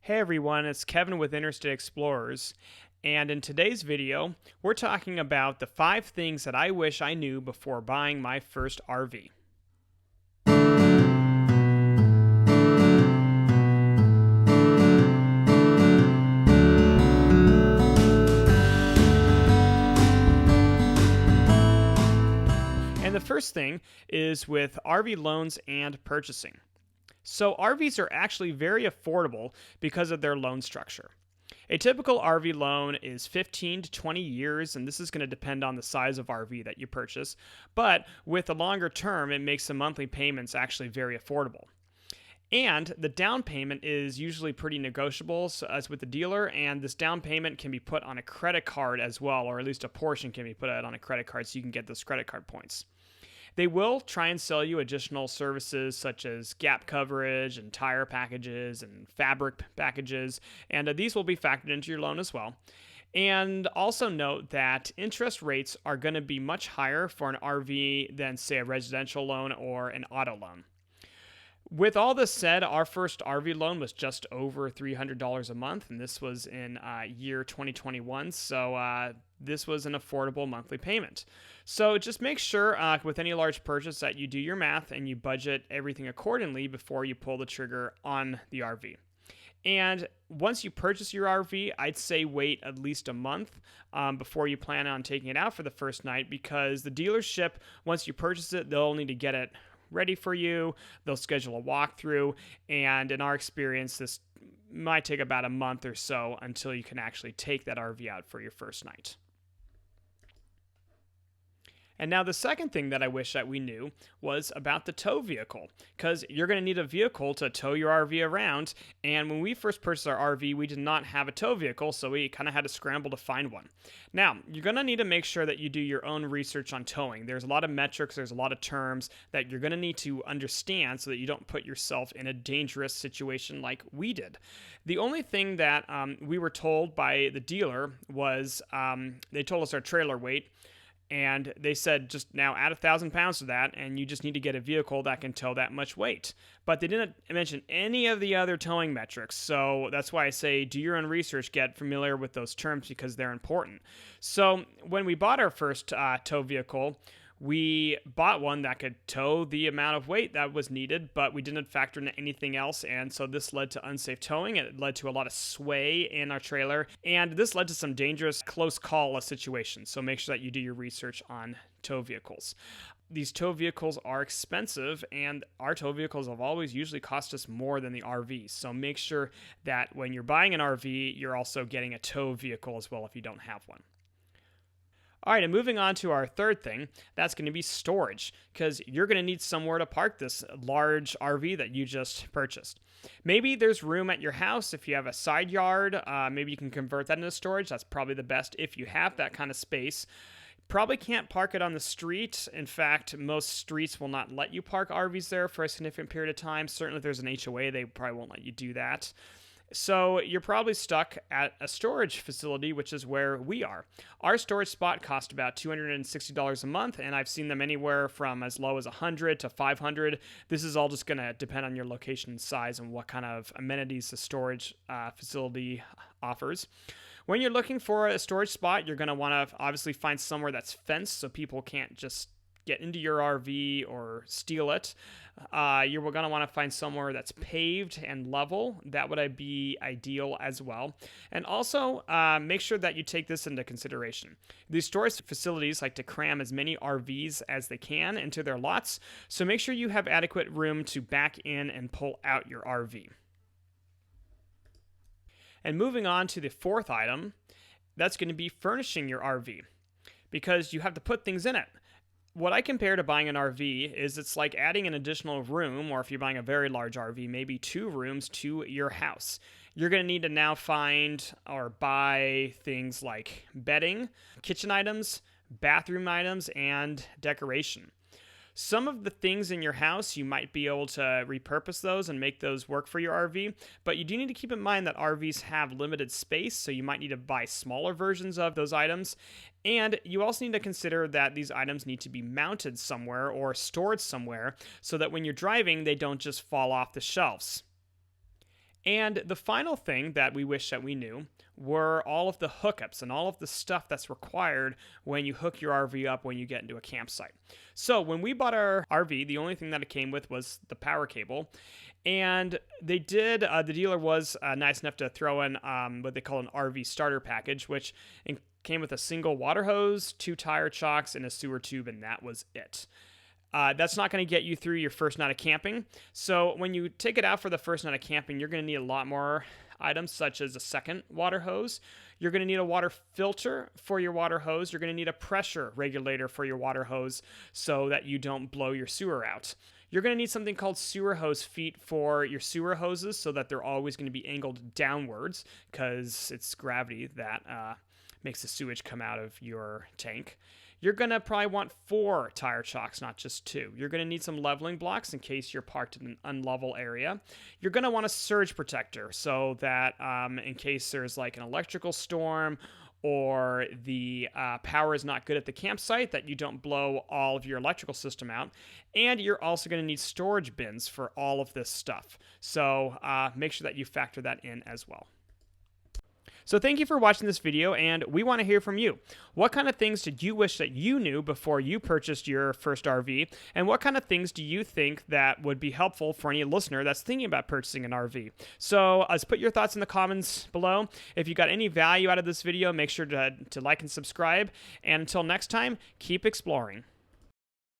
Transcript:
Hey everyone, it's Kevin with Interstate Explorers, and in today's video, we're talking about the 5 things that I wish I knew before buying my first RV. And the first thing is with RV loans and purchasing. So RVs are actually very affordable because of their loan structure. A typical RV loan is 15 to 20 years, and this is going to depend on the size of RV that you purchase. But with a longer term, it makes the monthly payments actually very affordable. And the down payment is usually pretty negotiable as with the dealer, and this down payment can be put on a credit card as well, or at least a portion can be put out on a credit card so you can get those credit card points. They will try and sell you additional services such as gap coverage and tire packages and fabric packages, and these will be factored into your loan as well. And also note that interest rates are going to be much higher for an RV than, say, a residential loan or an auto loan. With all this said, our first RV loan was just over $300 a month, and this was in year 2021, so this was an affordable monthly payment. So just make sure with any large purchase that you do your math and you budget everything accordingly before you pull the trigger on the RV. And once you purchase your RV, I'd say wait at least a month before you plan on taking it out for the first night, because the dealership, once you purchase it, they'll need to get it ready for you. They'll schedule a walkthrough, and in our experience, this might take about a month or so until you can actually take that RV out for your first night. And now the second thing that I wish that we knew was about the tow vehicle, because you're going to need a vehicle to tow your RV around. And when we first purchased our RV, we did not have a tow vehicle, so we kind of had to scramble to find one. Now, you're going to need to make sure that you do your own research on towing. There's a lot of metrics, there's a lot of terms that you're going to need to understand so that you don't put yourself in a dangerous situation like we did. The only thing that we were told by the dealer was they told us our trailer weight. And they said, just now add 1,000 pounds to that, and you just need to get a vehicle that can tow that much weight. But they didn't mention any of the other towing metrics. So that's why I say do your own research, get familiar with those terms because they're important. So when we bought our first tow vehicle, we bought one that could tow the amount of weight that was needed, but we didn't factor in anything else, and so this led to unsafe towing. It led to a lot of sway in our trailer, and this led to some dangerous close call situations, so make sure that you do your research on tow vehicles. These tow vehicles are expensive, and our tow vehicles have always usually cost us more than the RVs, so make sure that when you're buying an RV, you're also getting a tow vehicle as well if you don't have one. All right, and moving on to our third thing, that's going to be storage, because you're going to need somewhere to park this large RV that you just purchased. Maybe there's room at your house if you have a side yard. Maybe you can convert that into storage. That's probably the best if you have that kind of space. Probably can't park it on the street. In fact, most streets will not let you park RVs there for a significant period of time. Certainly if there's an HOA, they probably won't let you do that. So you're probably stuck at a storage facility, which is where we are. Our storage spot costs about $260 a month, and I've seen them anywhere from as low as $100 to $500. This is all just going to depend on your location and size and what kind of amenities the storage facility offers. When you're looking for a storage spot, you're going to want to obviously find somewhere that's fenced so people can't just get into your RV or steal it. You're going to want to find somewhere that's paved and level. That would be ideal as well. And also make sure that you take this into consideration. These storage facilities like to cram as many RVs as they can into their lots, so make sure you have adequate room to back in and pull out your RV. And moving on to the fourth item, that's going to be furnishing your RV, because you have to put things in it. What I compare to buying an RV is it's like adding an additional room, or if you're buying a very large RV, maybe 2 rooms to your house. You're going to need to now find or buy things like bedding, kitchen items, bathroom items, and decoration. Some of the things in your house, you might be able to repurpose those and make those work for your RV, but you do need to keep in mind that RVs have limited space, so you might need to buy smaller versions of those items. And you also need to consider that these items need to be mounted somewhere or stored somewhere so that when you're driving, they don't just fall off the shelves. And the final thing that we wish that we knew were all of the hookups and all of the stuff that's required when you hook your RV up when you get into a campsite. So when we bought our RV, the only thing that it came with was the power cable. And they did, the dealer was nice enough to throw in what they call an RV starter package, which came with a single water hose, 2 tire chocks, and a sewer tube, and that was it. That's not going to get you through your first night of camping. So when you take it out for the first night of camping, you're going to need a lot more items, such as a second water hose. You're going to need a water filter for your water hose. You're going to need a pressure regulator for your water hose so that you don't blow your sewer out. You're going to need something called sewer hose feet for your sewer hoses so that they're always going to be angled downwards, because it's gravity that makes the sewage come out of your tank. You're going to probably want 4 tire chocks, not just 2. You're going to need some leveling blocks in case you're parked in an unlevel area. You're going to want a surge protector so that in case there's like an electrical storm or the power is not good at the campsite, that you don't blow all of your electrical system out. And you're also going to need storage bins for all of this stuff. So make sure that you factor that in as well. So thank you for watching this video, and we want to hear from you. What kind of things did you wish that you knew before you purchased your first RV? And what kind of things do you think that would be helpful for any listener that's thinking about purchasing an RV? So let's put your thoughts in the comments below. If you got any value out of this video, make sure to like and subscribe. And until next time, keep exploring.